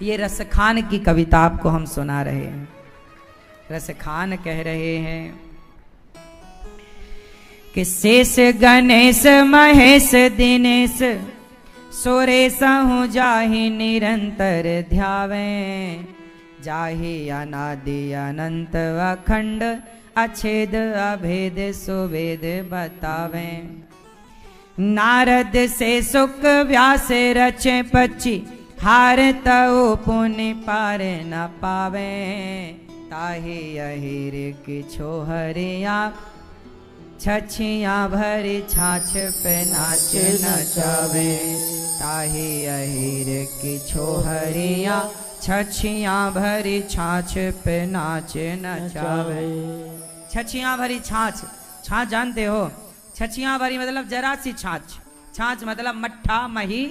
ये रसखान की कविता आपको हम सुना रहे हैं। रसखान कह रहे हैं कि शेष गणेश महेश दिनेश सुरेश हूँ जाहि निरंतर ध्यावें, जाहि अनादि अनंत अखंड अछेद अभेद सुवेद बतावें। नारद से सुख व्यास रचे पची, हार तऊ पुनि पार न पावे, ताहि अहिर की छोहरिया छछिया भरी छाछ पे नाच नचावे, ताहि अहिर की छोहरिया छछिया भरी छाछ पे नाच नचावे। छछिया भरी छाछ, छाछ जानते हो? छछिया भरी मतलब जरा सी छाछ, छाछ मतलब मट्ठा मही,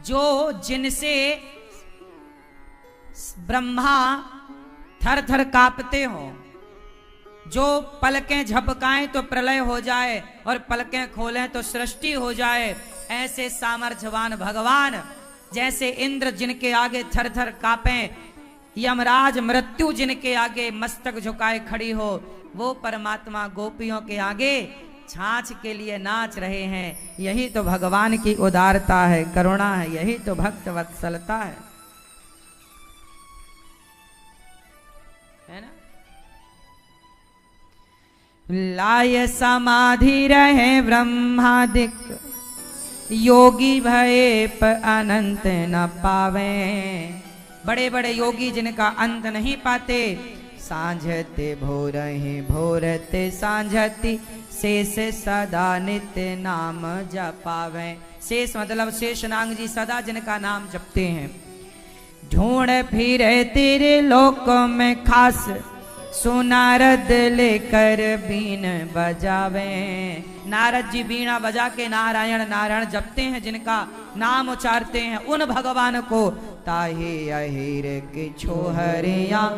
जो जिनसे ब्रह्मा थर थर कांपते हो, जो पलकें झपकाएं तो प्रलय हो जाए और पलकें खोलें तो सृष्टि हो जाए, ऐसे सामर्थ्यवान भगवान, जैसे इंद्र जिनके आगे थर थर कांपें, यमराज मृत्यु जिनके आगे मस्तक झुकाए खड़ी हो, वो परमात्मा गोपियों के आगे छाछ के लिए नाच रहे हैं। यही तो भगवान की उदारता है, करुणा है, यही तो भक्त वत्सलता है ना? लाय समाधि रहे ब्रह्मादिक, योगी भये पर अनंत न पावे, बड़े बड़े योगी जिनका अंत नहीं पाते, सांझते भोरहि भोरते सांझती, शेष सदा नित्य नाम जपावे। शेष मतलब शेषनाग जी सदा जिनका नाम जपते हैं। ढूंढ फिरे तेरे लोक में खास, सुनारद लेकर बीन बजावे, नारद जी बीणा बजा के नारायण नारायण जपते हैं, जिनका नाम उचारते हैं उन भगवान को, ताहि अहिर की छोहरिया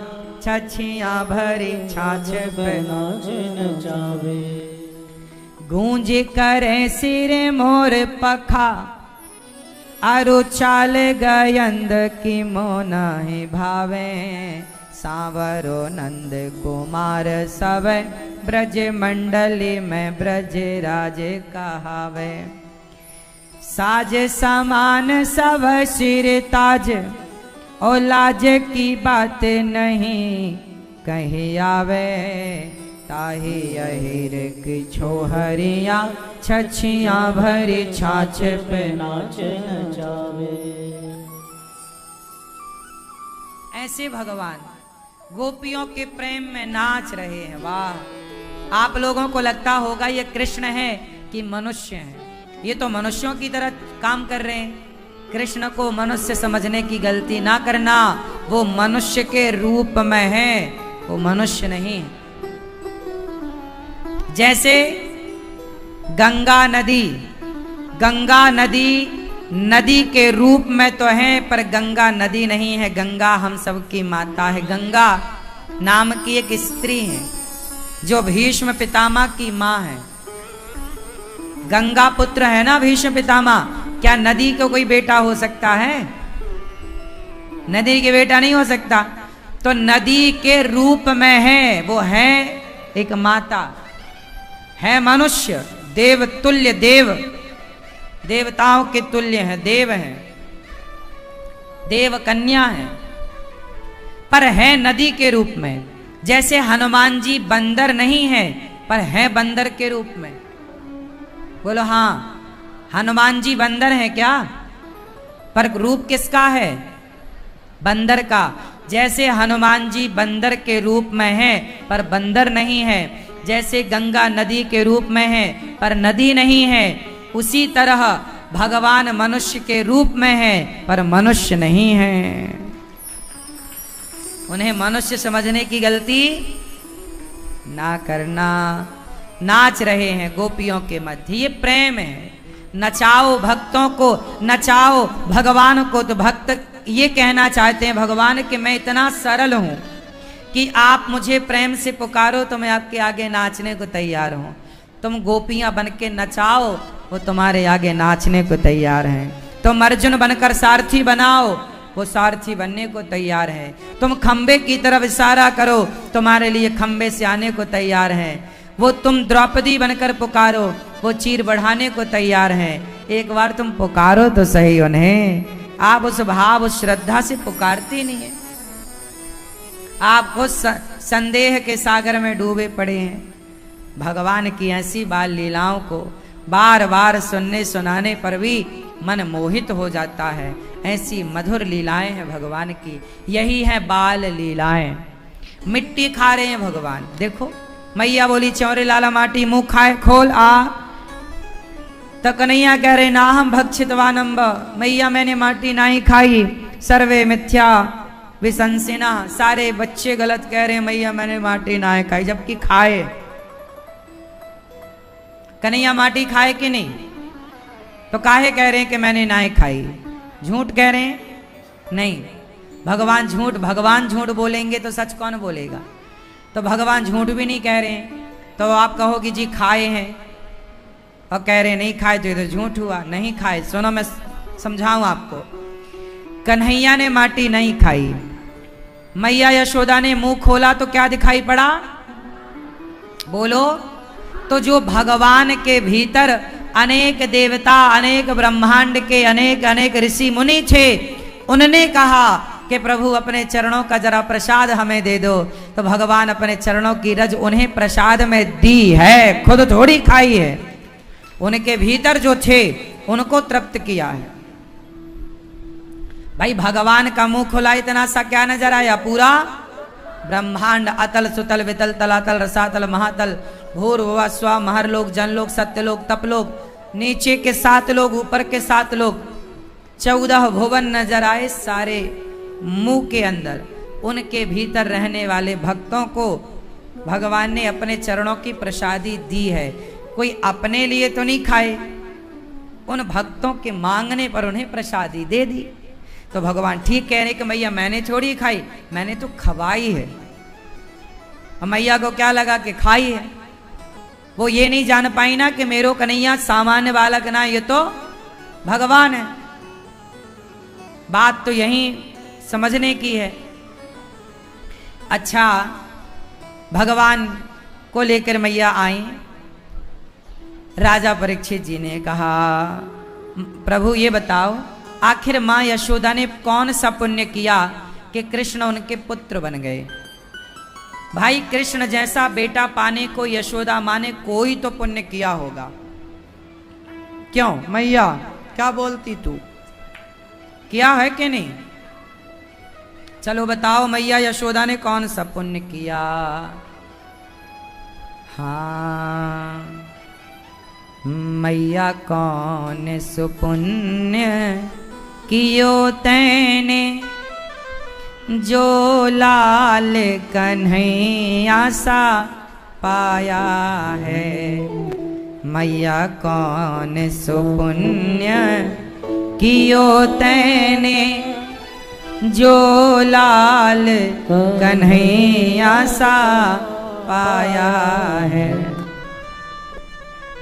छछिया भरी छाछ पे नाच नचावे, गूंज करे सिर मोर पखा, अरु चाल गयंद की मोना ही भावे, सांवरो नंद कुमार सब ब्रज मंडली में ब्रज राज कहावे, साज समान सब सिर ताज, और लाज की बात नहीं कहीं आवे, ताहि अहिर की छोहरिया छछिया भरी छाछ पे नाच नचावे। ऐसे भगवान गोपियों के प्रेम में नाच रहे हैं। वाह! आप लोगों को लगता होगा ये कृष्ण है कि मनुष्य है, ये तो मनुष्यों की तरह काम कर रहे हैं। कृष्ण को मनुष्य समझने की गलती ना करना, वो मनुष्य के रूप में है, वो मनुष्य नहीं है। जैसे गंगा नदी, गंगा नदी नदी के रूप में तो है, पर गंगा नदी नहीं है, गंगा हम सबकी माता है। गंगा नाम की एक स्त्री है जो भीष्म पितामह की माँ है। गंगा पुत्र है ना भीष्म पितामह, क्या नदी को कोई बेटा हो सकता है? नदी के बेटा नहीं हो सकता। तो नदी के रूप में है, वो है एक माता, है मनुष्य, देव तुल्य, देव देवताओं के तुल्य है, देव है, देव कन्या है, पर है नदी के रूप में। जैसे हनुमान जी बंदर नहीं है, पर है बंदर के रूप में। बोलो हाँ, हनुमान जी बंदर है क्या? पर रूप किसका है? बंदर का। जैसे हनुमान जी बंदर के रूप में है, पर बंदर नहीं है, जैसे गंगा नदी के रूप में है पर नदी नहीं है, उसी तरह भगवान मनुष्य के रूप में है पर मनुष्य नहीं है। उन्हें मनुष्य समझने की गलती ना करना। नाच रहे हैं गोपियों के मध्य, ये प्रेम है। नचाओ भक्तों को, नचाओ भगवान को। तो भक्त ये कहना चाहते हैं भगवान कि मैं इतना सरल हूं कि आप मुझे प्रेम से पुकारो तो मैं आपके आगे नाचने को तैयार हूं। तुम गोपियां बन के नचाओ, वो तुम्हारे आगे नाचने को तैयार हैं। तुम अर्जुन बनकर सारथी बनाओ, वो सारथी बनने को तैयार है। तुम खंबे की तरफ इशारा करो, तुम्हारे लिए खंबे से आने को तैयार है। वो तुम द्रौपदी बनकर पुकारो, वो चीर बढ़ाने को तैयार है। एक बार तुम पुकारो तो सही उन्हें। आप उस भाव उस श्रद्धा से पुकारते नहीं है। आप खुद संदेह के सागर में डूबे पड़े हैं। भगवान की ऐसी बाल लीलाओं को बार बार सुनने सुनाने पर भी मन मोहित हो जाता है। ऐसी मधुर लीलाएं हैं भगवान की, यही है बाल लीलाएं। मिट्टी खा रहे हैं भगवान। देखो मैया बोली चौरे लाला माटी मुंह खाए खोल आ, तो कन्हैया कह रहे ना हम भक्षितवानंब, मैया मैंने माटी नहीं खाई। सर्वे मिथ्या विशंसिना, सारे बच्चे गलत कह रहे हैं मैया मैंने माटी नहीं खाई, जबकि खाए। कन्हैया माटी खाए कि नहीं? तो काहे कह रहे हैं कि मैंने नहीं खाई? झूठ कह रहे हैं? नहीं, भगवान झूठ बोलेंगे तो सच कौन बोलेगा? तो भगवान झूठ भी नहीं कह रहे हैं। तो आप कहोगे जी खाए हैं, और कह रहे नहीं खाए तो इधर झूठ हुआ। नहीं खाए, सुनो मैं समझाऊं आपको। कन्हैया ने माटी नहीं खाई, मैया यशोदा ने मुंह खोला तो क्या दिखाई पड़ा? बोलो। तो जो भगवान के भीतर अनेक देवता, अनेक ब्रह्मांड के अनेक अनेक ऋषि मुनि थे, उनने कहा कि प्रभु अपने चरणों का जरा प्रसाद हमें दे दो। तो भगवान अपने चरणों की रज उन्हें प्रसाद में दी है, खुद थोड़ी खाई है। उनके भीतर जो थे उनको तृप्त किया है। भाई भगवान का मुंह खुला, इतना सा क्या नजर आया? पूरा ब्रह्मांड, अतल सुतल वितल तलातल रसातल महातल, भूर्भुवः स्वः, महरलोक, जनलोक, सत्यलोक, तपलोक, नीचे के 7 लोग, ऊपर के 7 लोग, 14 भुवन नजर आए सारे मुंह के अंदर। उनके भीतर रहने वाले भक्तों को भगवान ने अपने चरणों की प्रसादी दी है। कोई अपने लिए तो नहीं खाए, उन भक्तों के मांगने पर उन्हें प्रसादी दे दी। तो भगवान ठीक कह रहे कि मैया मैंने थोड़ी खाई, मैंने तो खवाई है। और मैया को क्या लगा कि खाई है? वो ये नहीं जान पाई ना कि मेरो कन्हैया सामान्य बालक ना, ये तो भगवान है। बात तो यही समझने की है। अच्छा, भगवान को लेकर मैया आई। राजा परीक्षित जी ने कहा प्रभु ये बताओ, आखिर माँ यशोदा ने कौन सा पुण्य किया कि कृष्ण उनके पुत्र बन गए? भाई कृष्ण जैसा बेटा पाने को यशोदा माँ ने कोई तो पुण्य किया होगा। क्यों मैया, क्या बोलती तू? किया है कि नहीं? चलो बताओ मैया यशोदा ने कौन सा पुण्य किया? हाँ, मैया कौन सुपुण्य कियो तैने, जो लाल कन्हैया सा पाया है। मैया कौन सुपुण्य कियो तैने, जो लाल कन्हैया सा पाया है।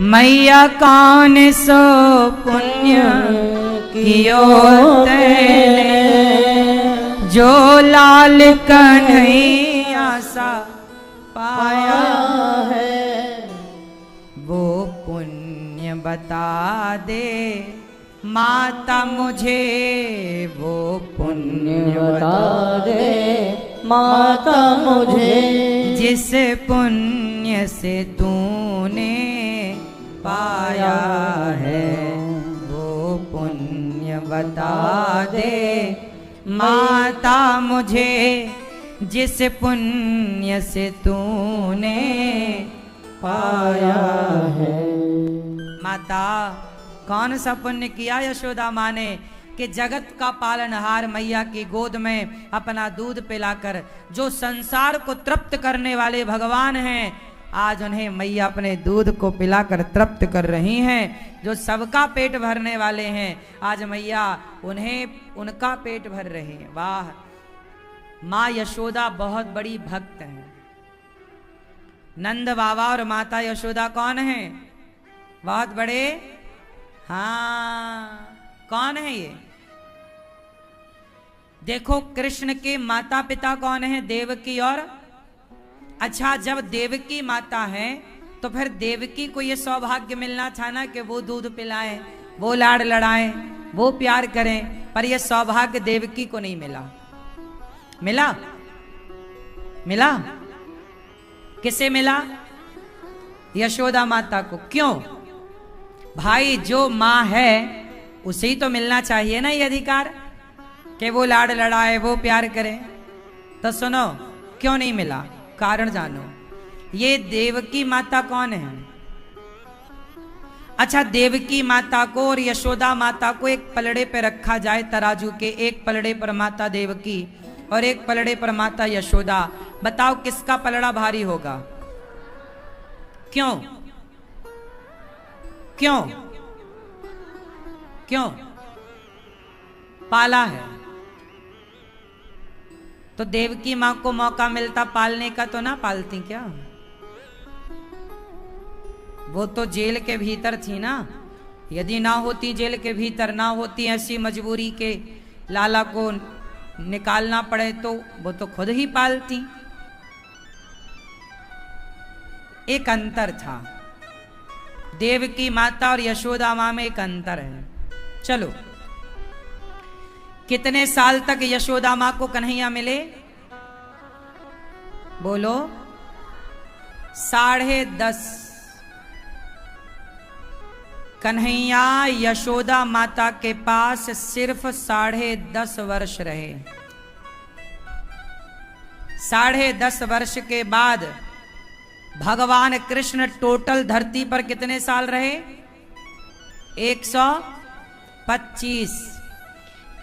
मैया कौन सो पुण्य कियो तैने, जो लाल कन्हैया सा पाया है। वो पुण्य बता दे माता मुझे, वो पुण्य बता दे माता मुझे, जिस पुण्य से तूने पाया है। वो पुण्य बता दे माता मुझे, जिस पुण्य से तूने पाया है। माता कौन सा पुण्य किया यशोदा माँ ने कि जगत का पालनहार मैया की गोद में अपना दूध पिलाकर, जो संसार को तृप्त करने वाले भगवान हैं, आज उन्हें मैया अपने दूध को पिलाकर तृप्त कर रही हैं। जो सबका पेट भरने वाले हैं, आज मैया उन्हें उनका पेट भर रही है। वाह, माँ यशोदा बहुत बड़ी भक्त है। नंद बाबा और माता यशोदा कौन है? बहुत बड़े। हाँ, कौन है ये? देखो कृष्ण के माता पिता कौन है? देवकी और, अच्छा जब देवकी माता है तो फिर देवकी को ये सौभाग्य मिलना था ना कि वो दूध पिलाएं, वो लाड़ लड़ाएं, वो प्यार करें, पर ये सौभाग्य देवकी को नहीं मिला। मिला? मिला? किसे मिला? यशोदा माता को। क्यों? भाई जो मां है उसे ही तो मिलना चाहिए ना ये अधिकार कि वो लाड़ लड़ाए, वो प्यार करे। तो सुनो क्यों नहीं मिला, कारण जानो। ये देवकी माता कौन है? अच्छा देवकी माता को और यशोदा माता को एक पलड़े पे रखा जाए तराजू के, एक पलड़े पर माता देवकी और एक पलड़े पर माता यशोदा, बताओ किसका पलड़ा भारी होगा? क्यों? क्यों? क्यों? पाला है तो देवकी मां को मौका मिलता पालने का तो ना पालती क्या? वो तो जेल के भीतर थी ना। यदि ना होती जेल के भीतर, ना होती ऐसी मजबूरी के लाला को निकालना पड़े तो वो तो खुद ही पालती। एक अंतर था, देवकी माता और यशोदा मां में एक अंतर है। चलो कितने साल तक यशोदा मां को कन्हैया मिले? बोलो 10.5। कन्हैया यशोदा माता के पास सिर्फ 10.5 वर्ष रहे। 10.5 वर्ष के बाद भगवान कृष्ण टोटल धरती पर कितने साल रहे? 125।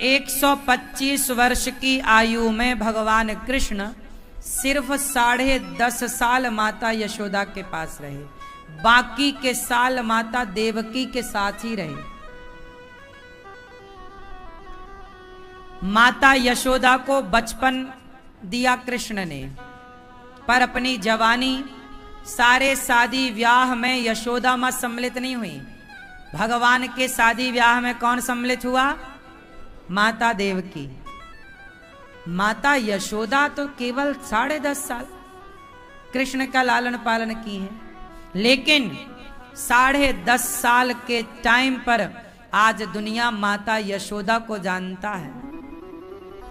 125 वर्ष की आयु में भगवान कृष्ण सिर्फ 10.5 साल माता यशोदा के पास रहे, बाकी के साल माता देवकी के साथ ही रहे। माता यशोदा को बचपन दिया कृष्ण ने, पर अपनी जवानी सारे शादी ब्याह में यशोदा मां सम्मिलित नहीं हुई। भगवान के शादी ब्याह में कौन सम्मिलित हुआ? माता देवकी। माता यशोदा तो केवल 10.5 साल कृष्ण का लालन पालन की है, लेकिन 10.5 साल के टाइम पर आज दुनिया माता यशोदा को जानता है।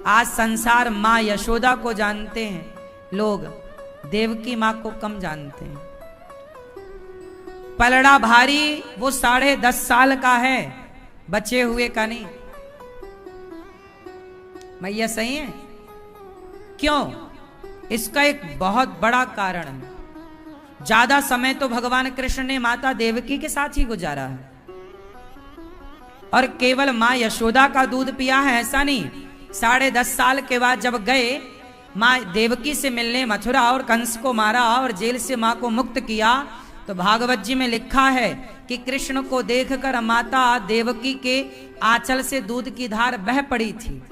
आज संसार मां यशोदा को जानते हैं लोग, देवकी मां को कम जानते हैं। पलड़ा भारी वो 10.5 साल का है, बचे हुए का नहीं। मैया सही है? क्यों? इसका एक बहुत बड़ा कारण है। ज्यादा समय तो भगवान कृष्ण ने माता देवकी के साथ ही गुजारा है, और केवल मां यशोदा का दूध पिया है ऐसा नहीं। 10.5 साल के बाद जब गए मां देवकी से मिलने मथुरा और कंस को मारा और जेल से मां को मुक्त किया, तो भागवत जी में लिखा है कि कृष्ण को देखकर माता देवकी के आंचल से दूध की धार बह पड़ी थी।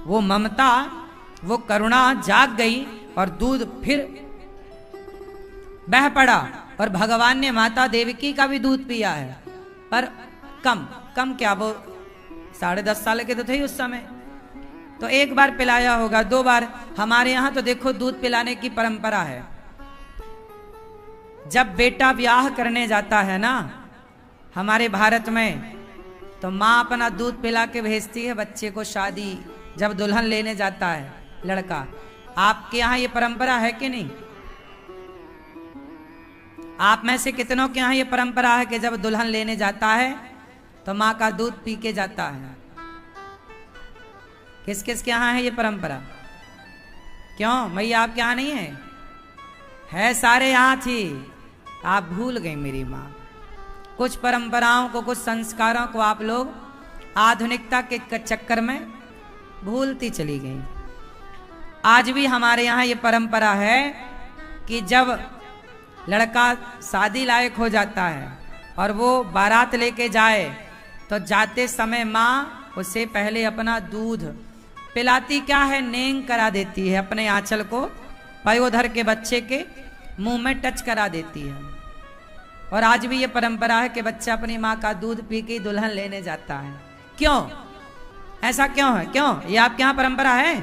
वो ममता, वो करुणा जाग गई और दूध फिर बह पड़ा, और भगवान ने माता देवकी का भी दूध पिया है, पर कम कम क्या, वो 10.5 साल के तो थे उस समय, तो एक बार पिलाया होगा, 2 बार। हमारे यहां तो देखो दूध पिलाने की परंपरा है। जब बेटा ब्याह करने जाता है ना हमारे भारत में, तो मां अपना दूध पिला के भेजती है बच्चे को। शादी जब दुल्हन लेने जाता है लड़का, आपके यहां ये परंपरा है कि नहीं? आप में से कितनों के यहां ये परंपरा है कि जब दुल्हन लेने जाता है तो मां का दूध पी के जाता है? किस किस के यहां है ये परंपरा? क्यों मैया आपके यहां नहीं है? है, सारे यहां थी, आप भूल गई मेरी मां। कुछ परंपराओं को, कुछ संस्कारों को आप लोग आधुनिकता के चक्कर में भूलती चली गई। आज भी हमारे यहाँ ये परंपरा है कि जब लड़का शादी लायक हो जाता है और वो बारात लेके जाए, तो जाते समय माँ उसे पहले अपना दूध पिलाती क्या है, नेंग करा देती है, अपने आंचल को पयोधर के बच्चे के मुंह में टच करा देती है। और आज भी ये परंपरा है कि बच्चा अपनी माँ का दूध पी के दुल्हन लेने जाता है। क्यों? ऐसा क्यों है? क्यों? ये आपके यहां परंपरा है?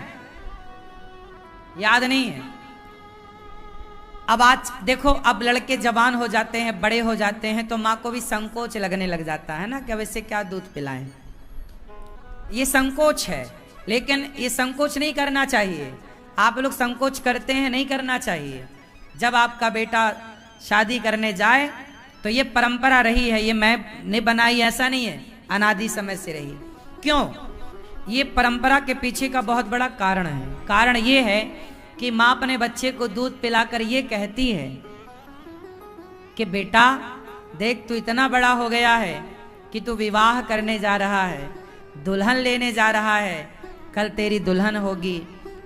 याद नहीं है? अब आज देखो, अब लड़के जवान हो जाते हैं, बड़े हो जाते हैं, तो माँ को भी संकोच लगने लग जाता है ना कि अब इससे क्या दूध पिलाएं। ये संकोच है, लेकिन ये संकोच नहीं करना चाहिए। आप लोग संकोच करते हैं, नहीं करना चाहिए। जब आपका बेटा शादी करने जाए तो ये परंपरा रही है, ये मैंने बनाई ऐसा नहीं है, अनादि समय से रही। क्यों? ये परंपरा के पीछे का बहुत बड़ा कारण है। कारण ये है कि माँ अपने बच्चे को दूध पिलाकर ये कहती है कि बेटा देख, तू इतना बड़ा हो गया है कि तू विवाह करने जा रहा है, दुल्हन लेने जा रहा है, कल तेरी दुल्हन होगी,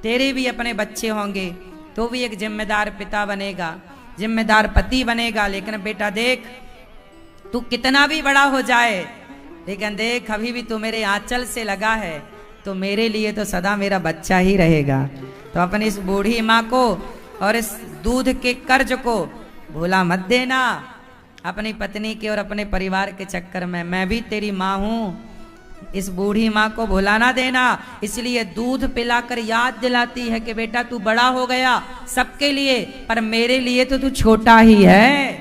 तेरे भी अपने बच्चे होंगे, तो भी एक जिम्मेदार पिता बनेगा, जिम्मेदार पति बनेगा। लेकिन बेटा देख, तू कितना भी बड़ा हो जाए, लेकिन देख अभी भी तू मेरे आंचल से लगा है, तो मेरे लिए तो सदा मेरा बच्चा ही रहेगा। तो अपनी इस बूढ़ी माँ को और इस दूध के कर्ज को भूला मत देना। अपनी पत्नी के और अपने परिवार के चक्कर में मैं भी तेरी माँ हूँ, इस बूढ़ी माँ को भुला ना देना। इसलिए दूध पिलाकर याद दिलाती है कि बेटा तू बड़ा हो गया सबके लिए, पर मेरे लिए तो तू छोटा ही है।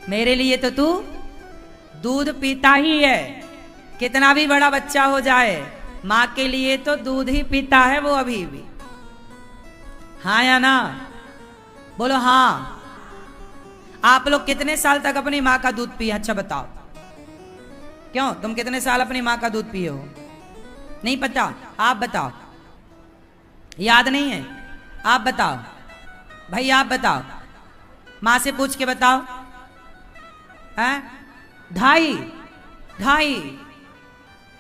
मेरे लिए तो तू दूध पीता ही है, कितना भी बड़ा बच्चा हो जाए, माँ के लिए तो दूध ही पीता है वो अभी भी। हाँ या ना? बोलो हाँ। आप लोग कितने साल तक अपनी माँ का दूध पिए? अच्छा बताओ, क्यों? तुम कितने साल अपनी माँ का दूध पिए हो? नहीं पता? आप बताओ। याद नहीं है? आप बताओ भाई, आप बताओ, माँ से पूछ के बताओ। हैं? 2.5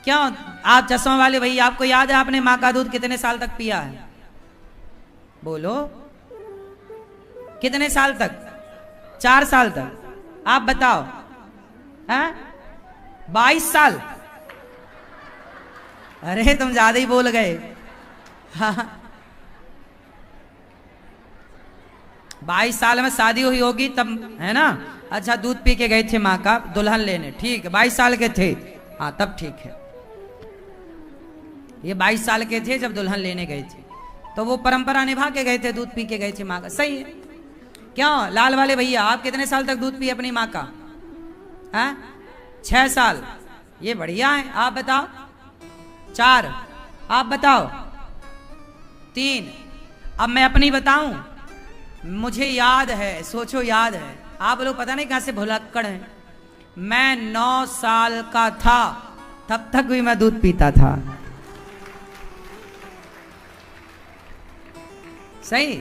क्यों? आप चश्मा वाले भैया, आपको याद है आपने माँ का दूध कितने साल तक पिया है? बोलो, कितने साल तक? 4 साल तक। आप बताओ। हैं? 22 साल? अरे तुम ज्यादा ही बोल गए। हाँ, 22 साल में शादी हुई होगी तब, है ना? अच्छा, दूध पी के गए थे माँ का दुल्हन लेने, ठीक है, 22 साल के थे, हाँ तब ठीक है। ये 22 साल के थे जब दुल्हन लेने गए थे, तो वो परंपरा निभा के गए थे, दूध पी के गए थे माँ का। सही है। क्यों लाल वाले भैया, आप कितने साल तक दूध पिए अपनी माँ का? हैं? 6 साल। ये बढ़िया है। आप बताओ। 4। आप बताओ। 3। अब मैं अपनी बताऊं? मुझे याद है, सोचो याद है। आप लोग पता नहीं कहां से भुलक्कड़ हैं। मैं 9 साल का था तब तक भी मैं दूध पीता था। सही?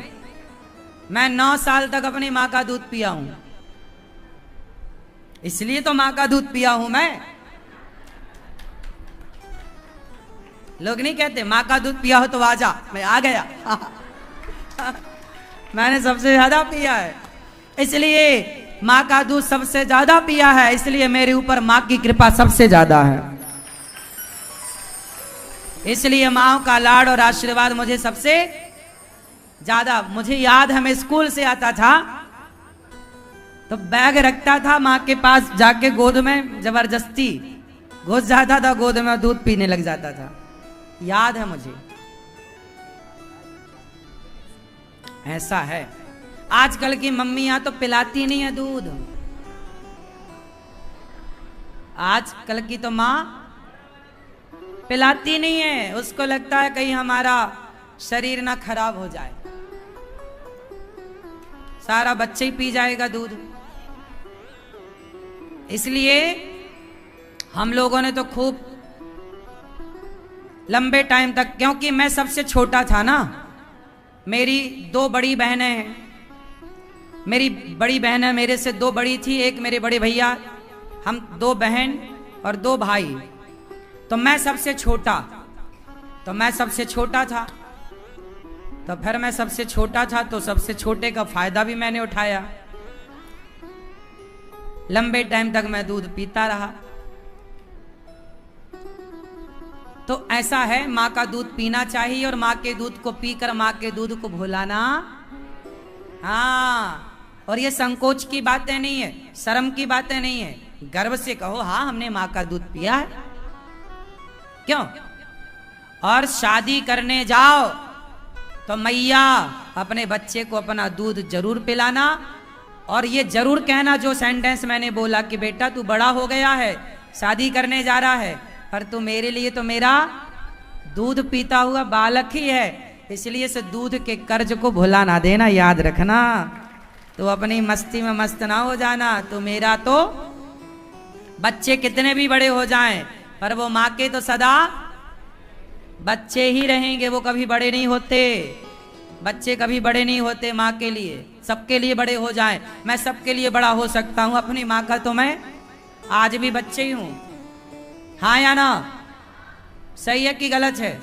मैं 9 साल तक अपनी माँ का दूध पिया हूं, इसलिए तो माँ का दूध पिया हूं मैं। लोग नहीं कहते माँ का दूध पिया हो तो आजा, मैं आ गया। मैंने सबसे ज्यादा पिया है, इसलिए माँ का दूध सबसे ज्यादा पिया है, इसलिए मेरे ऊपर माँ की कृपा सबसे ज्यादा है। इसलिए माँ का लाड और आशीर्वाद मुझे सबसे ज्यादा। मुझे याद है, मैं स्कूल से आता था तो बैग रखता था माँ के पास जाके, गोद में जबरदस्ती घुस जाता था गोद में, दूध पीने लग जाता था। याद है मुझे। ऐसा है। आजकल की मम्मियां तो पिलाती नहीं है दूध। आजकल की तो माँ पिलाती नहीं है, उसको लगता है कहीं हमारा शरीर ना खराब हो जाए, सारा बच्चे ही पी जाएगा दूध। इसलिए हम लोगों ने तो खूब लंबे टाइम तक, क्योंकि मैं सबसे छोटा था ना, मेरी 2 बड़ी बहनें हैं। मेरी बड़ी बहन है, मेरे से 2 बड़ी थी, एक मेरे बड़े भैया, हम 2 बहन और 2 भाई। तो मैं सबसे छोटा, था। तो फिर मैं सबसे छोटा था तो सबसे छोटे का फायदा भी मैंने उठाया। लंबे टाइम तक मैं दूध पीता रहा। तो ऐसा है, माँ का दूध पीना चाहिए और माँ के दूध को पीकर माँ के दूध को भुलाना, हाँ। और ये संकोच की बातें नहीं है, शर्म की बातें नहीं है। गर्व से कहो हाँ हमने माँ का दूध पिया है। क्यों? और शादी करने जाओ तो मैया अपने बच्चे को अपना दूध जरूर पिलाना, और ये जरूर कहना जो सेंटेंस मैंने बोला कि बेटा तू बड़ा हो गया है, शादी करने जा रहा है, पर तू मेरे लिए तो मेरा दूध पीता हुआ बालक ही है, इसलिए से दूध के कर्ज को भुला ना देना, याद रखना। तो अपनी मस्ती में मस्त ना हो जाना। तो मेरा तो बच्चे कितने भी बड़े हो जाएं, पर वो माँ के तो सदा बच्चे ही रहेंगे, वो कभी बड़े नहीं होते। बच्चे कभी बड़े नहीं होते माँ के लिए, सबके लिए बड़े हो जाएं। मैं सबके लिए बड़ा हो सकता हूँ, अपनी माँ का तो मैं आज भी बच्चे ही हूँ। हाँ या ना? सही है कि गलत है?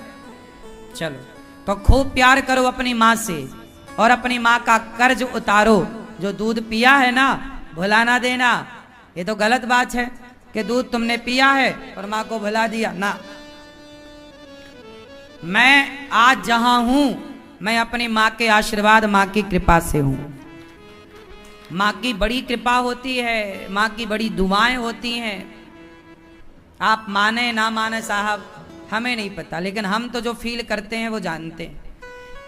चलो, तो खूब प्यार करो अपनी माँ से और अपनी माँ का कर्ज उतारो। जो दूध पिया है ना, भुला ना देना। ये तो गलत बात है कि दूध तुमने पिया है और माँ को भुला दिया ना। मैं आज जहां हूं, मैं अपनी माँ के आशीर्वाद, माँ की कृपा से हूं। माँ की बड़ी कृपा होती है, माँ की बड़ी दुआएं होती हैं। आप माने ना माने साहब, हमें नहीं पता, लेकिन हम तो जो फील करते हैं वो जानते हैं।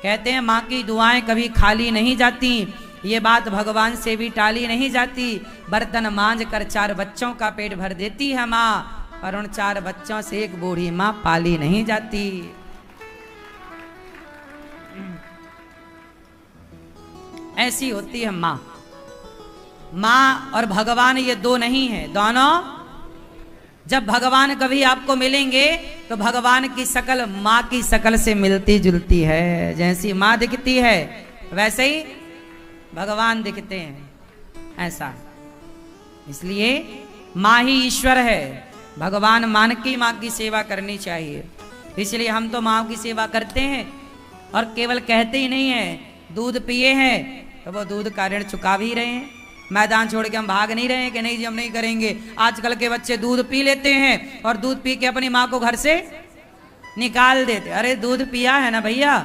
कहते हैं माँ की दुआएं कभी खाली नहीं जाती, ये बात भगवान से भी टाली नहीं जाती। बर्तन मांझ कर 4 बच्चों का पेट भर देती है माँ, और उन 4 बच्चों से एक बूढ़ी माँ पाली नहीं जाती। ऐसी होती है माँ। माँ और भगवान ये दो नहीं है, दोनों। जब भगवान कभी आपको मिलेंगे तो भगवान की शकल माँ की शकल से मिलती जुलती है। जैसी माँ दिखती है वैसे ही भगवान दिखते हैं, ऐसा। इसलिए माँ ही ईश्वर है, भगवान मान के माँ की सेवा करनी चाहिए। इसलिए हम तो माँ की सेवा करते हैं, और केवल कहते ही नहीं है। दूध पिए हैं तो वो दूध का ऋण चुका भी रहे हैं। मैदान छोड़ के हम भाग नहीं रहे हैं कि नहीं जी हम नहीं करेंगे। आजकल के बच्चे दूध पी लेते हैं और दूध पी के अपनी माँ को घर से निकाल देते। अरे दूध पिया है ना भैया,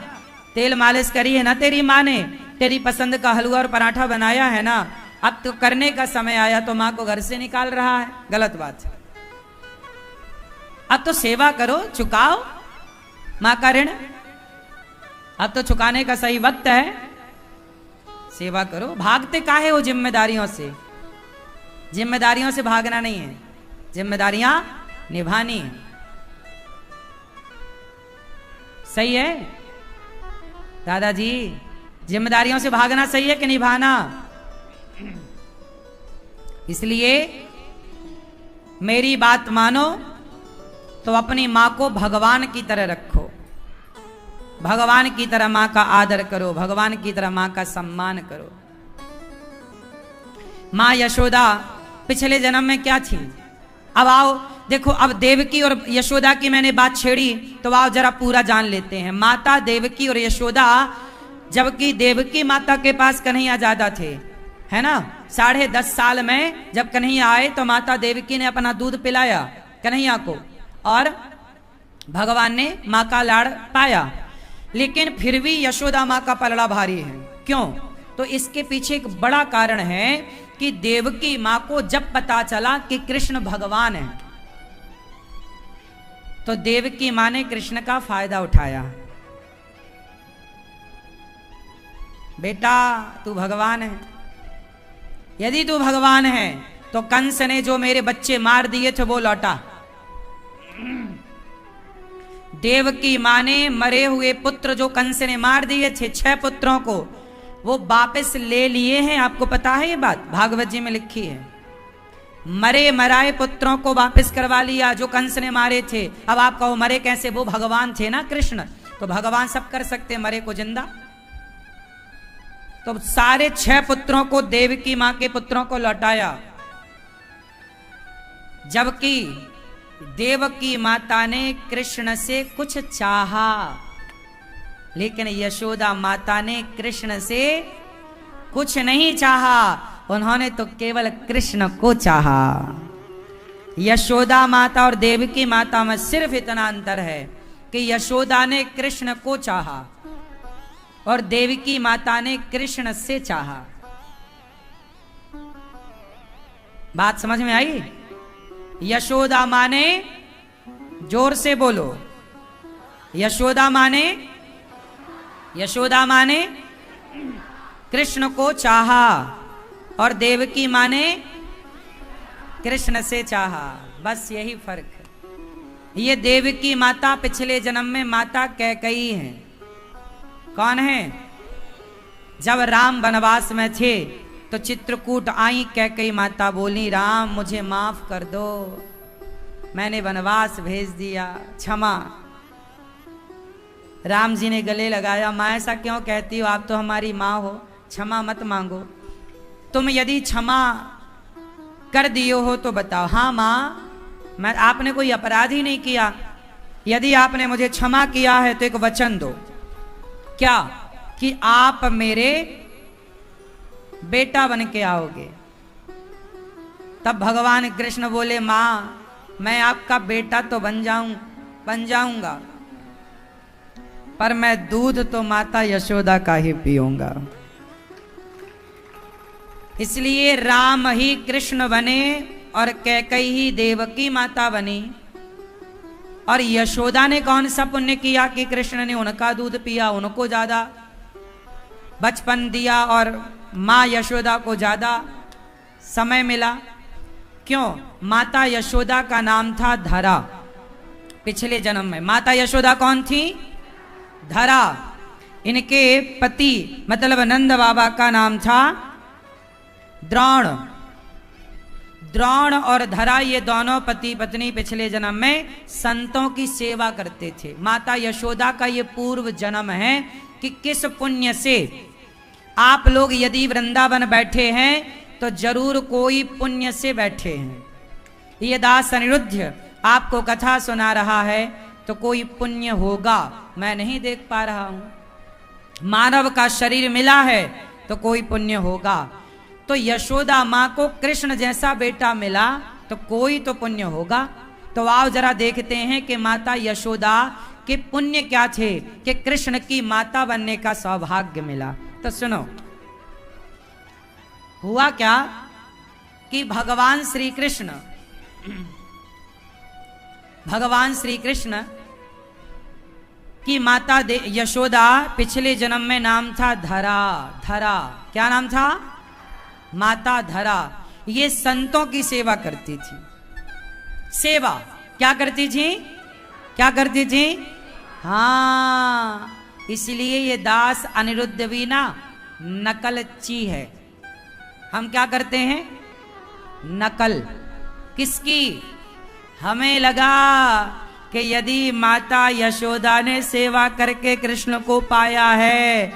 तेल मालिश करी है ना तेरी माँ ने, तेरी पसंद का हलवा और पराठा बनाया है ना, अब तो करने का समय आया तो माँ को घर से निकाल रहा है। गलत बात है। अब तो सेवा करो, चुकाओ माँ का ऋण। अब तो चुकाने का सही वक्त है, सेवा करो। भागते काहे हो जिम्मेदारियों से? जिम्मेदारियों से भागना नहीं है, जिम्मेदारियां निभानी है। सही है दादाजी? जिम्मेदारियों से भागना सही है कि निभाना? इसलिए मेरी बात मानो तो अपनी मां को भगवान की तरह रखो, भगवान की तरह मां का आदर करो, भगवान की तरह मां का सम्मान करो। मां यशोदा पिछले जन्म में क्या थी? अब आओ देखो, अब देवकी और यशोदा की मैंने बात छेड़ी तो आओ जरा पूरा जान लेते हैं। माता देवकी और यशोदा, जबकि देवकी माता के पास कन्हैया ज्यादा थे, है ना। 10.5 साल में जब कन्हैया आए तो माता देवकी ने अपना दूध पिलाया कन्हैया को, और भगवान ने माँ का लाड़ पाया। लेकिन फिर भी यशोदा माँ का पलड़ा भारी है। क्यों? तो इसके पीछे एक बड़ा कारण है कि देवकी माँ को जब पता चला कि कृष्ण भगवान है, तो देवकी माँ ने कृष्ण का फायदा उठाया। बेटा तू भगवान है, यदि तू भगवान है तो कंस ने जो मेरे बच्चे मार दिए थे वो लौटा। देवकी माँ ने मरे हुए पुत्र जो कंस ने मार दिए थे, 6 पुत्रों को, वो वापस ले लिए हैं। आपको पता है ये बात? भागवत जी में लिखी है। मरे मराए पुत्रों को वापस करवा लिया जो कंस ने मारे थे। अब आप कहो मरे कैसे? वो भगवान थे ना कृष्ण, तो भगवान सब कर सकते, मरे को जिंदा। तो सारे 6 पुत्रों को, देवकी माँ के पुत्रों को लौटाया। जबकि देवकी माता ने कृष्ण से कुछ चाहा, लेकिन यशोदा माता ने कृष्ण से कुछ नहीं चाहा। उन्होंने तो केवल कृष्ण को चाहा। यशोदा माता और देवकी माता में सिर्फ इतना अंतर है कि यशोदा ने कृष्ण को चाहा और देवकी माता ने कृष्ण से चाहा। बात समझ में आई? यशोदा माने, जोर से बोलो, यशोदा माने, यशोदा माने कृष्ण को चाहा, और देवकी माने कृष्ण से चाहा, बस यही फर्क है। ये देवकी माता पिछले जन्म में माता कैकेयी हैं। कौन है? जब राम वनवास में थे तो चित्रकूट आई कैकेयी माता, बोली राम मुझे माफ कर दो, मैंने वनवास भेज दिया, क्षमा। राम जी ने गले लगाया, माँ ऐसा क्यों कहती हो, आप तो हमारी माँ हो, क्षमा मत मांगो। तुम यदि क्षमा कर दियो हो तो बताओ। हाँ माँ, मैं, आपने कोई अपराध ही नहीं किया, यदि आपने मुझे क्षमा किया है तो एक वचन दो। क्या? कि आप मेरे बेटा बन के आओगे। तब भगवान कृष्ण बोले, माँ मैं आपका बेटा तो बन जाऊंगा, पर मैं दूध तो माता यशोदा का ही पीऊंगा। इसलिए राम ही कृष्ण बने और कैकेयी ही देवकी माता बनी। और यशोदा ने कौन सा पुण्य किया कि कृष्ण ने उनका दूध पिया, उनको ज्यादा बचपन दिया और माँ यशोदा को ज्यादा समय मिला। क्यों? माता यशोदा का नाम था धरा। पिछले जन्म में माता यशोदा कौन थी? धरा। इनके पति मतलब नंद बाबा का नाम था द्रोण। द्रोण और धरा ये दोनों पति पत्नी पिछले जन्म में संतों की सेवा करते थे। माता यशोदा का ये पूर्व जन्म है कि किस पुण्य से आप लोग यदि वृंदावन बैठे हैं तो जरूर कोई पुण्य से बैठे हैं। ये दास अनिरुद्ध आपको कथा सुना रहा है तो कोई पुण्य होगा, मैं नहीं देख पा रहा हूं। मानव का शरीर मिला है तो कोई पुण्य होगा। तो यशोदा माँ को कृष्ण जैसा बेटा मिला तो कोई तो पुण्य होगा। तो आओ जरा देखते हैं कि माता यशोदा के पुण्य क्या थे कि कृष्ण की माता बनने का सौभाग्य मिला। तो सुनो, हुआ क्या कि भगवान श्री कृष्ण की माता यशोदा पिछले जन्म में नाम था धरा। धरा क्या नाम था? माता धरा। ये संतों की सेवा करती थी। सेवा क्या करती थी? क्या करती थी? हाँ, इसलिए ये दास अनिरुद्ध भी ना नकलची है। हम क्या करते हैं? नकल। किसकी? हमें लगा कि यदि माता यशोदा ने सेवा करके कृष्ण को पाया है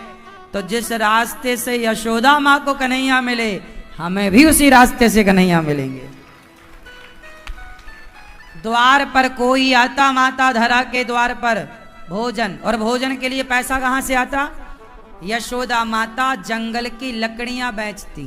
तो जिस रास्ते से यशोदा माँ को कन्हैया मिले हमें भी उसी रास्ते से कन्हैया मिलेंगे। द्वार पर कोई आता माता धरा के द्वार पर भोजन, और भोजन के लिए पैसा कहां से आता? यशोदा माता जंगल की लकड़ियां बेचती।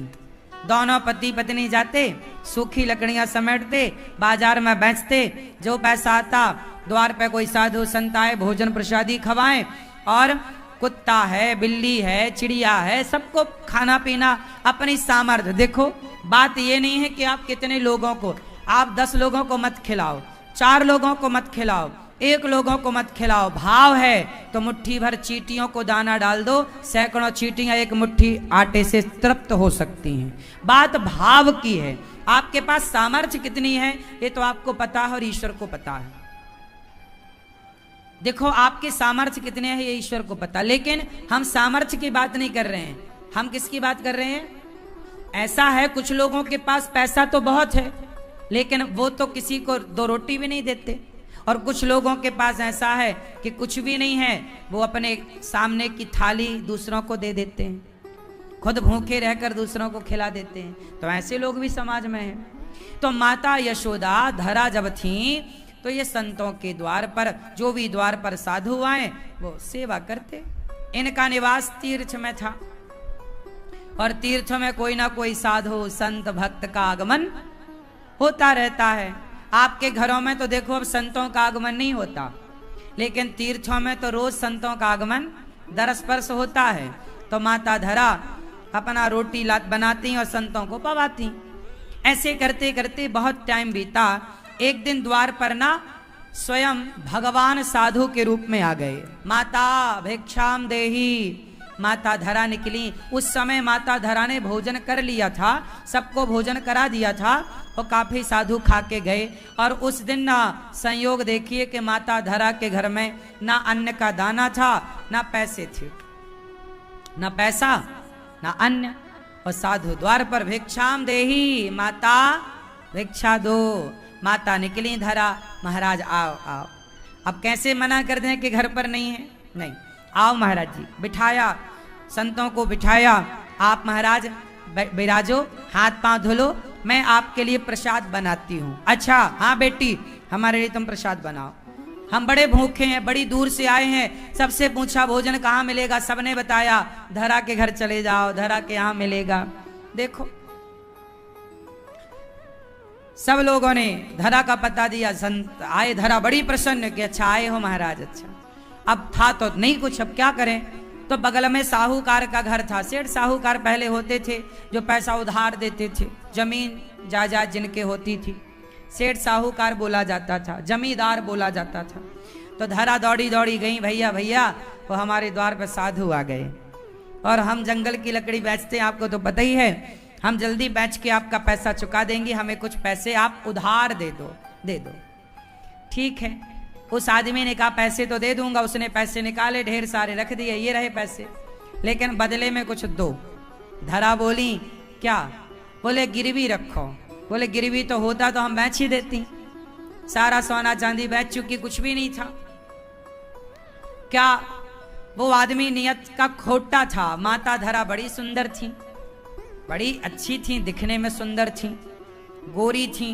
दोनों पति पत्नी जाते, सूखी लकड़ियां समेटते, बाजार में बेचते। जो पैसा आता द्वार पे कोई साधु संत आए, भोजन प्रसादी खवाएं, और कुत्ता है, बिल्ली है, चिड़िया है, सबको खाना पीना अपनी सामर्थ्य। देखो बात ये नहीं है कि आप कितने लोगों को, आप 10 लोगों को मत खिलाओ, 4 लोगों को मत खिलाओ, 1 लोगों को मत खिलाओ। भाव है तो मुट्ठी भर चींटियों को दाना डाल दो, सैकड़ों चींटियां एक मुट्ठी आटे से तृप्त हो सकती हैं। बात भाव की है। आपके पास सामर्थ्य कितनी है ये तो आपको पता है और ईश्वर को पता है। देखो आपके सामर्थ्य कितने हैं ये ईश्वर को पता, लेकिन हम सामर्थ्य की बात नहीं कर रहे हैं। हम किसकी बात कर रहे हैं? ऐसा है कुछ लोगों के पास पैसा तो बहुत है लेकिन वो तो किसी को 2 रोटी भी नहीं देते, और कुछ लोगों के पास ऐसा है कि कुछ भी नहीं है, वो अपने सामने की थाली दूसरों को दे देते हैं, खुद भूखे रहकर दूसरों को खिला देते हैं। तो ऐसे लोग भी समाज में हैं। तो माता यशोदा धरा जब थी तो ये संतों के द्वार पर, जो भी द्वार पर साधु आए वो सेवा करते। इनका निवास तीर्थ में था और तीर्थ में कोई ना कोई साधु संत भक्त का आगमन होता रहता है। आपके घरों में तो देखो अब संतों का आगमन नहीं होता, लेकिन तीर्थों में तो रोज संतों का आगमन दरस्पर्श होता है। तो माता धरा अपना रोटी बनाती और संतों को पवाती। ऐसे करते करते बहुत टाइम बीता। एक दिन द्वार पर ना स्वयं भगवान साधु के रूप में आ गए। माता भिक्षाम देही, माता धरा निकली। उस समय माता धरा ने भोजन कर लिया था, सबको भोजन करा दिया था और काफी साधु खा के गए। और उस दिन ना संयोग देखिए कि माता धरा के घर में ना अन्न का दाना था, ना पैसे थे, ना पैसा ना अन्न। और साधु द्वार पर भिक्षाम देही, माता भिक्षा दो। माता निकली, धरा महाराज आओ आओ। अब कैसे मना कर दें कि घर पर नहीं है? नहीं, आओ महाराज जी। बिठाया, संतों को बिठाया। आप महाराज विराजो, हाथ पांव धो लो, मैं आपके लिए प्रसाद बनाती हूँ। अच्छा हाँ बेटी, हमारे लिए तुम प्रसाद बनाओ, हम बड़े भूखे हैं, बड़ी दूर से आए हैं। सबसे पूछा भोजन कहाँ मिलेगा, सबने बताया धरा के घर चले जाओ, धरा के यहाँ मिलेगा। देखो सब लोगों ने धरा का पता दिया। संत आए, धरा बड़ी प्रसन्न कि अच्छा आए हो महाराज। अच्छा अब था तो नहीं कुछ, अब क्या करें? तो बगल में साहूकार का घर था। सेठ साहूकार पहले होते थे जो पैसा उधार देते थे, जमीन जायदाद जिनके होती थी, सेठ साहूकार बोला जाता था, जमींदार बोला जाता था। तो धरा दौड़ी दौड़ी गई, भैया भैया वो हमारे द्वार पर साधु आ गए और हम जंगल की लकड़ी बेचते हैं, आपको तो पता ही है, हम जल्दी बेच के आपका पैसा चुका देंगे, हमें कुछ पैसे आप उधार दे दो, दे दो। ठीक है, उस आदमी ने कहा पैसे तो दे दूंगा। उसने पैसे निकाले, ढेर सारे रख दिए, ये रहे पैसे, लेकिन बदले में कुछ दो। धरा बोली क्या? बोले गिरवी रखो। बोले गिरवी तो होता तो हम बेच ही देती, सारा सोना चांदी बेच चुकी, कुछ भी नहीं था। क्या वो आदमी नियत का खोटा था? माता धरा बड़ी सुंदर थी, बड़ी अच्छी थी, दिखने में सुंदर थी, गोरी थी।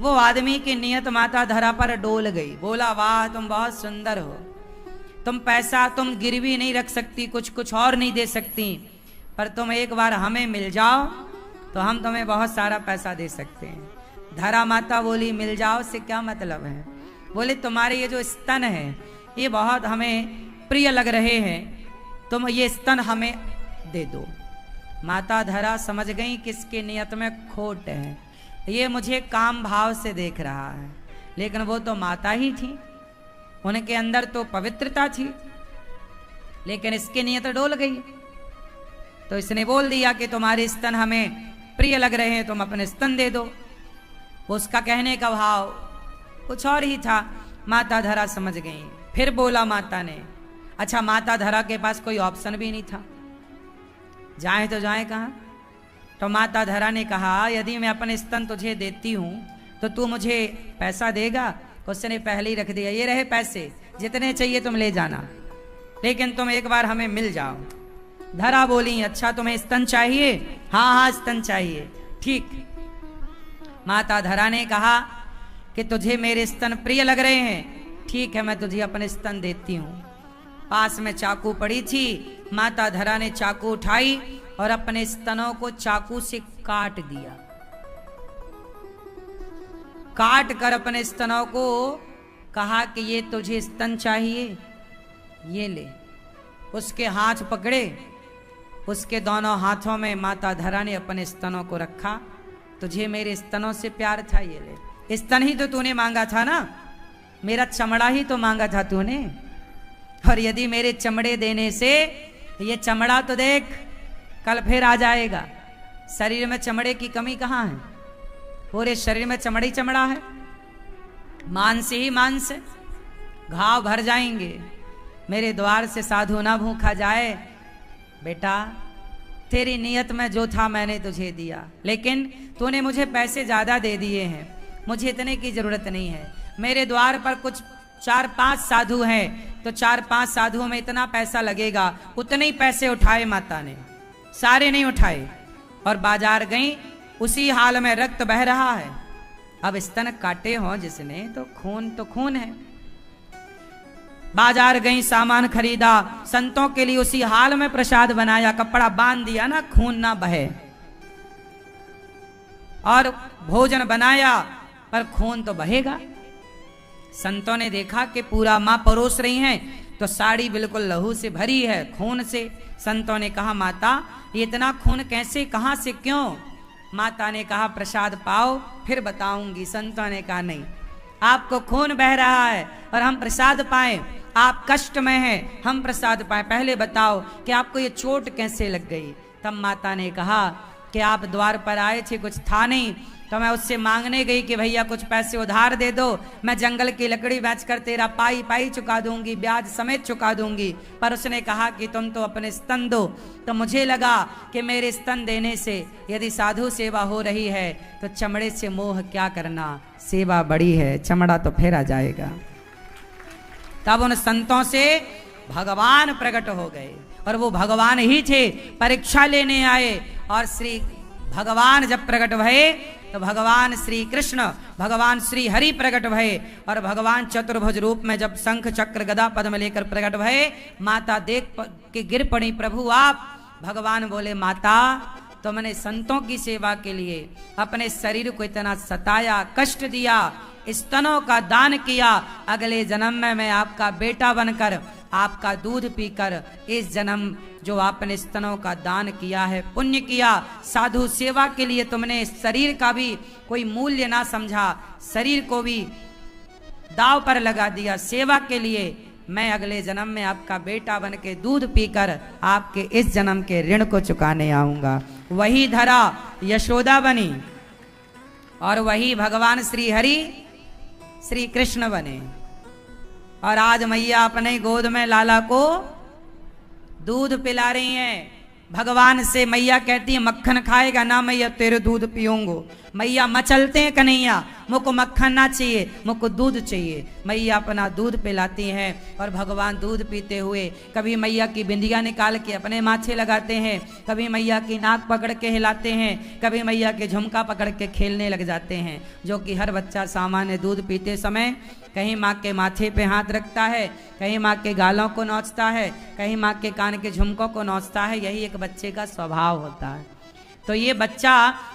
वो आदमी की नियत माता धरा पर डोल गई। बोला वाह तुम बहुत सुंदर हो, तुम पैसा तुम गिरवी नहीं रख सकती, कुछ और नहीं दे सकती, पर तुम एक बार हमें मिल जाओ तो हम तुम्हें बहुत सारा पैसा दे सकते हैं। धरा माता बोली मिल जाओ से क्या मतलब है? बोले तुम्हारे ये जो स्तन है ये बहुत हमें प्रिय लग रहे हैं, तुम ये स्तन हमें दे दो। माता धरा समझ गई किसके नियत में खोट है, ये मुझे काम भाव से देख रहा है, लेकिन वो तो माता ही थी, उनके अंदर तो पवित्रता थी, लेकिन इसकी नियत डोल गई। तो इसने बोल दिया कि तुम्हारे स्तन हमें प्रिय लग रहे हैं, तुम अपने स्तन दे दो। उसका कहने का भाव कुछ और ही था। माता धरा समझ गई। फिर बोला माता ने, अच्छा माता धरा के पास कोई ऑप्शन भी नहीं था, जाए तो जाए कहाँ? तो माता धरा ने कहा यदि मैं अपने स्तन तुझे देती हूँ तो तू मुझे पैसा देगा? उसने पहले ही रख दिया, ये रहे पैसे, जितने चाहिए तुम ले जाना, लेकिन तुम एक बार हमें मिल जाओ। धरा बोली अच्छा तुम्हें स्तन चाहिए? हाँ हाँ स्तन चाहिए। ठीक, माता धरा ने कहा कि तुझे मेरे स्तन प्रिय लग रहे हैं, ठीक है मैं तुझे अपने स्तन देती हूँ। पास में चाकू पड़ी थी, माता धरा ने चाकू उठाई और अपने स्तनों को चाकू से काट दिया। काट कर अपने स्तनों को कहा कि ये तुझे स्तन चाहिए, ये ले। उसके हाथ पकड़े, उसके दोनों हाथों में माता धरा ने अपने स्तनों को रखा। तुझे मेरे स्तनों से प्यार था, ये ले। स्तन ही तो तूने मांगा था ना, मेरा चमड़ा ही तो मांगा था तूने, और यदि मेरे चमड़े देने से, ये चमड़ा तो देख कल फिर आ जाएगा, शरीर में चमड़े की कमी कहाँ है? पूरे शरीर में चमड़ा ही चमड़ा है, मांस ही मांस है, घाव भर जाएंगे। मेरे द्वार से साधु ना भूखा जाए। बेटा तेरी नियत में जो था मैंने तुझे दिया, लेकिन तूने मुझे पैसे ज्यादा दे दिए हैं, मुझे इतने की जरूरत नहीं है। मेरे द्वार पर कुछ 4-5 साधु हैं, तो 4-5 साधुओं में इतना पैसा लगेगा, उतने ही पैसे उठाए माता ने, सारे नहीं उठाए, और बाजार गई। उसी हाल में रक्त बह रहा है। अब स्तन काटे हो जिसने तो खून है। बाजार गई, सामान खरीदा, संतों के लिए उसी हाल में प्रसाद बनाया, कपड़ा बांध दिया ना, खून ना बहे, और भोजन बनाया, पर खून तो बहेगा। संतों ने देखा कि पूरा मां परोस रही हैं, तो साड़ी बिल्कुल लहू से भरी है, खून से। संतों ने कहा माता ये इतना खून कैसे, कहां से, क्यों? माता ने कहा प्रसाद पाओ फिर बताऊंगी। संतों ने कहा नहीं, आपको खून बह रहा है और हम प्रसाद पाएं, आप कष्ट में हैं, हम प्रसाद पाएं, पहले बताओ कि आपको ये चोट कैसे लग गई। तब माता ने कहा कि आप द्वार पर आए थे, कुछ था नहीं, तो मैं उससे मांगने गई कि भैया कुछ पैसे उधार दे दो, मैं जंगल की लकड़ी बेचकर तेरा पाई पाई चुका दूंगी, ब्याज समेत चुका दूंगी। पर उसने कहा कि तुम तो अपने स्तन दो। तो मुझे लगा कि मेरे स्तन देने से यदि साधु सेवा हो रही है तो चमड़े से मोह क्या करना, सेवा बड़ी है, चमड़ा तो फेरा जाएगा। तब उन संतों से भगवान प्रकट हो गए और वो भगवान ही थे, परीक्षा लेने आए। और श्री भगवान जब प्रकट भये तो भगवान श्री कृष्ण, भगवान श्री हरि प्रकट भये और भगवान चतुर्भुज रूप में जब शंख चक्र गदा पद्म लेकर प्रकट भये, माता देख के गिर पड़ी, प्रभु आप। भगवान बोले माता तुमने संतों की सेवा के लिए अपने शरीर को इतना सताया, कष्ट दिया, स्तनों का दान किया, अगले जन्म में मैं आपका बेटा बनकर आपका दूध पीकर इस जन्म जो आपने स्तनों का दान किया है, पुण्य किया, साधु सेवा के लिए तुमने शरीर का भी कोई मूल्य ना समझा, शरीर को भी दाव पर लगा दिया, सेवा के लिए मैं अगले जन्म में आपका बेटा बन के दूध पीकर आपके इस जन्म के ऋण को चुकाने आऊंगा। वही धरा यशोदा बनी और वही भगवान श्री हरि श्री कृष्ण बने। और आज मैया अपने गोद में लाला को दूध पिला रही हैं। भगवान से मैया कहती है मक्खन खाएगा ना मैया, तेरे दूध पीऊंगो। मैया मचलते हैं कन्हैया, मुझको मक्खन ना चाहिए, मुझको दूध चाहिए। मैया अपना दूध पिलाती हैं और भगवान दूध पीते हुए कभी मैया की बिंदिया निकाल के अपने माथे लगाते हैं, कभी मैया की नाक पकड़ के हिलाते हैं, कभी मैया के झुमका पकड़ के खेलने लग जाते हैं। जो कि हर बच्चा सामान्य दूध पीते समय कहीं माँ के माथे पे हाथ रखता है, कहीं माँ के गालों को नोचता है, कहीं माँ के कान के झुमकों को नोचता है। यही एक बच्चे का स्वभाव होता है। तो ये बच्चा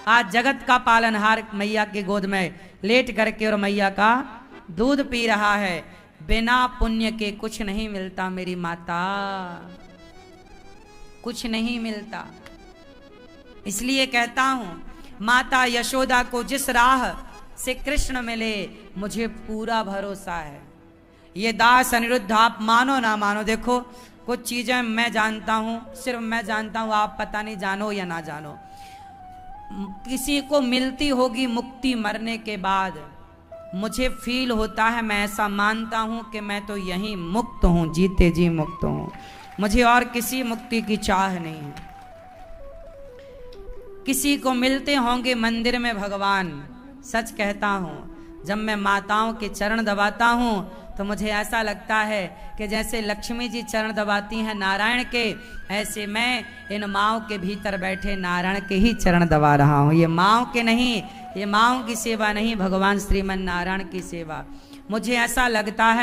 आज जगत का पालनहार मैया के गोद में लेट करके और मैया का दूध पी रहा है। बिना पुण्य के कुछ नहीं मिलता मेरी माता, कुछ नहीं मिलता। इसलिए कहता हूं माता यशोदा को जिस राह से कृष्ण मिले मुझे पूरा भरोसा है। ये दास अनिरुद्ध आप मानो ना मानो, देखो कुछ चीजें मैं जानता हूं, सिर्फ मैं जानता हूं, आप पता नहीं जानो या ना जानो। किसी को मिलती होगी मुक्ति मरने के बाद, मुझे फील होता है, मैं ऐसा मानता हूं कि मैं तो यहीं मुक्त हूं, जीते जी मुक्त हूं, मुझे और किसी मुक्ति की चाह नहीं है। किसी को मिलते होंगे मंदिर में भगवान, सच कहता हूं जब मैं माताओं के चरण दबाता हूं तो मुझे ऐसा लगता है कि जैसे लक्ष्मी जी चरण दबाती हैं नारायण के, ऐसे मैं इन माँओं के भीतर बैठे नारायण के ही चरण दबा रहा हूँ। ये माँओं के नहीं, ये माँओं की सेवा नहीं, भगवान श्रीमन नारायण की सेवा। मुझे ऐसा लगता है